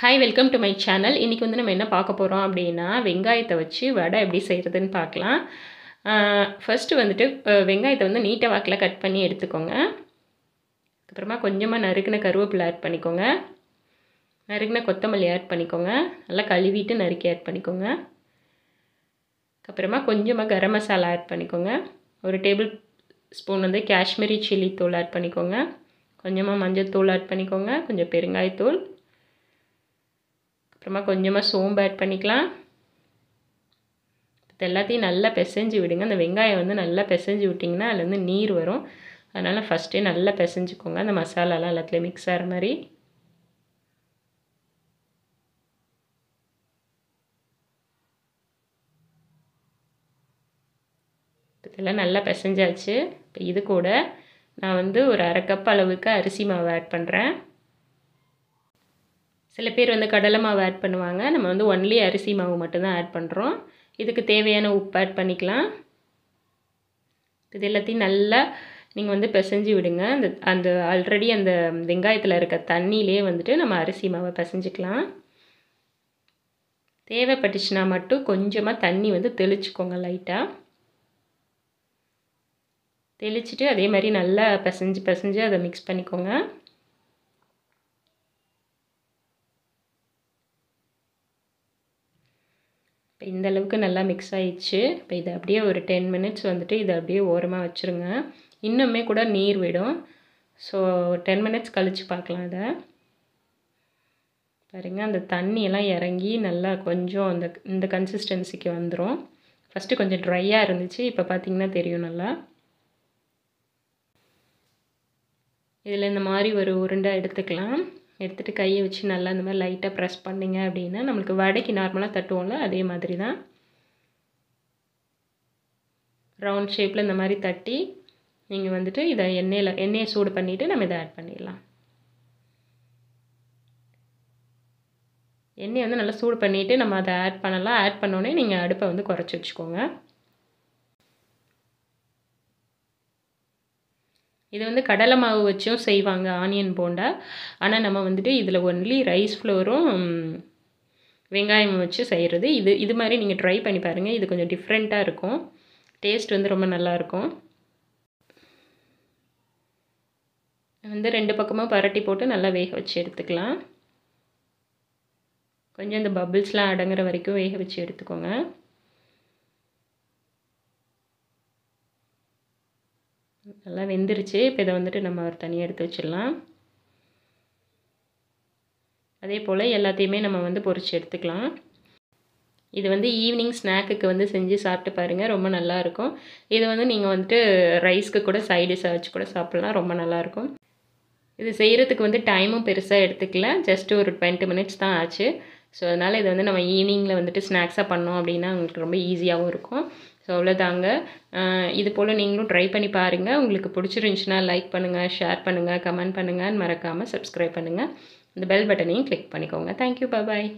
Hi welcome to my channel. இன்றைக்கி வந்து நம்ம என்ன பார்க்க போகிறோம் அப்படின்னா, வெங்காயத்தை வச்சு வடை எப்படி செய்கிறதுன்னு பார்க்கலாம். ஃபஸ்ட்டு வந்துட்டு வெங்காயத்தை வந்து நீட்ட வாக்கில் கட் பண்ணி எடுத்துக்கோங்க. அப்புறமா கொஞ்சமாக நறுக்கின கருவேப்பிலை ஆட் பண்ணிக்கோங்க. நறுக்கின கொத்தமல்லி ஆட் பண்ணிக்கோங்க. நல்லா கழுவிட்டு நறுக்கி ஆட் பண்ணிக்கோங்க. அப்புறமா கொஞ்சமாக கரம் மசாலா ஆட் பண்ணிக்கோங்க. ஒரு டேபிள் ஸ்பூன் வந்து காஷ்மீரி சில்லி தூள் ஆட் பண்ணிக்கோங்க. கொஞ்சமாக மஞ்சள் தூள் ஆட் பண்ணிக்கோங்க. கொஞ்சம் பெருங்காயத்தூள், அப்புறமா கொஞ்சமாக சோம்பு ஆட் பண்ணிக்கலாம். இது எல்லாத்தையும் நல்லா பிசைஞ்சு விடுங்க. அந்த வெங்காயம் வந்து நல்லா பிசைஞ்சு விட்டிங்கன்னா அதுலேருந்து நீர் வரும். அதனால் ஃபஸ்ட்டே நல்லா பிசைஞ்சிக்கோங்க, அந்த மசாலாலாம் எல்லாத்துலேயும் மிக்ஸ் ஆகிற மாதிரி. இதெல்லாம் நல்லா பிசைஞ்சாச்சு. இப்போ இது கூட நான் வந்து ஒரு அரை கப் அளவுக்கு அரிசி மாவு ஆட் பண்ணுறேன். சில பேர் வந்து கடலை மாவு ஆட் பண்ணுவாங்க. நம்ம வந்து ஒன்லி அரிசி மாவு மட்டும்தான் ஆட் பண்ணுறோம். இதுக்கு தேவையான உப்பு ஆட் பண்ணிக்கலாம். இது எல்லாத்தையும் நல்லா நீங்கள் வந்து பிசைஞ்சு விடுங்க. அந்த ஆல்ரெடி அந்த வெங்காயத்தில் இருக்க தண்ணியிலே வந்துட்டு நம்ம அரிசி மாவை பிசைஞ்சிக்கலாம். தேவைப்பட்டுச்சுன்னா மட்டும் கொஞ்சமாக தண்ணி வந்து தெளிச்சுக்கோங்க. லைட்டாக தெளிச்சுட்டு அதே மாதிரி நல்லா பிசைஞ்சு அதை மிக்ஸ் பண்ணிக்கோங்க. இப்போ இந்த அளவுக்கு நல்லா மிக்ஸ் ஆகிடுச்சு. இப்போ இதை அப்படியே ஒரு 10 மினிட்ஸ் வந்துட்டு இதை அப்படியே ஓரமாக வச்சுருங்க. இன்னுமே கூட நீர் விடும். ஸோ 10 மினிட்ஸ் கழித்து பார்க்கலாம். அதை பாருங்கள், அந்த தண்ணியெல்லாம் இறங்கி நல்லா கொஞ்சம் இந்த கன்சிஸ்டன்சிக்கு வந்துடும். ஃபஸ்ட்டு கொஞ்சம் ட்ரையாக இருந்துச்சு, இப்போ பார்த்திங்கன்னா தெரியும் நல்லா. இதில் இந்த மாதிரி ஒரு உருண்டை எடுத்துக்கலாம். எடுத்துகிட்டு கையை வச்சு நல்லா இந்த மாதிரி லைட்டாக ப்ரெஸ் பண்ணிங்க அப்படின்னா நம்மளுக்கு வடைக்கு நார்மலாக தட்டுவோம்ல அதே மாதிரி தான் ரவுண்ட் ஷேப்பில் இந்த மாதிரி தட்டி நீங்கள் வந்துட்டு இதை எண்ணெயை சூடு பண்ணிவிட்டு நம்ம இதை ஆட் பண்ணிடலாம். எண்ணெயை வந்து நல்லா சூடு பண்ணிவிட்டு நம்ம அதை ஆட் பண்ணலாம். ஆட் பண்ணோடனே நீங்கள் அடுப்பை வந்து குறைச்சி வச்சுக்கோங்க. இது வந்து கடலை மாவு வச்சும் செய்வாங்க ஆனியன் போண்டா. ஆனால் நம்ம வந்துட்டு இதில் ஒன்லி ரைஸ் ஃப்ளோரும் வெங்காயம் வச்சு செய்கிறது. இது மாதிரி நீங்கள் ட்ரை பண்ணி பாருங்கள். இது கொஞ்சம் டிஃப்ரெண்ட்டாக இருக்கும். டேஸ்ட் வந்து ரொம்ப நல்லாயிருக்கும். வந்து 2 பக்கமும் பரட்டி போட்டு நல்லா வேக வச்சு எடுத்துக்கலாம். கொஞ்சம் இந்த பபிள்ஸ்லாம் அடங்குற வரைக்கும் வேக வச்சு எடுத்துக்கோங்க. நல்லா வெந்துருச்சு. இப்போ இதை வந்துட்டு நம்ம ஒரு தனியாக எடுத்து வச்சிடலாம். அதே போல் எல்லாத்தையுமே நம்ம வந்து பொரிச்சு எடுத்துக்கலாம். இது வந்து ஈவினிங் ஸ்நாக்குக்கு வந்து செஞ்சு சாப்பிட்டு பாருங்கள், ரொம்ப நல்லாயிருக்கும். இதை வந்து நீங்கள் வந்துட்டு ரைஸ்க்கு கூட சைடிஷாக வச்சு கூட சாப்பிட்லாம், ரொம்ப நல்லாயிருக்கும். இது செய்கிறதுக்கு வந்து டைமும் பெருசாக எடுத்துக்கல, ஜஸ்ட்டு ஒரு 20 மினிட்ஸ் தான் ஆச்சு. ஸோ அதனால் இதை வந்து நம்ம ஈவினிங்கில் வந்துட்டு ஸ்நாக்ஸாக பண்ணோம் அப்படின்னா உங்களுக்கு ரொம்ப ஈஸியாகவும் இருக்கும். ஸோ அவ்வளோதாங்க. இது போல் நீங்களும் ட்ரை பண்ணி பாருங்கள். உங்களுக்கு பிடிச்சிருந்துச்சுன்னா லைக் பண்ணுங்கள், ஷேர் பண்ணுங்கள், கமெண்ட் பண்ணுங்கள், மறக்காமல் சப்ஸ்கிரைப் பண்ணுங்கள். இந்த பெல் பட்டனையும் கிளிக் பண்ணிக்கோங்க. தேங்க்யூ, பாய்.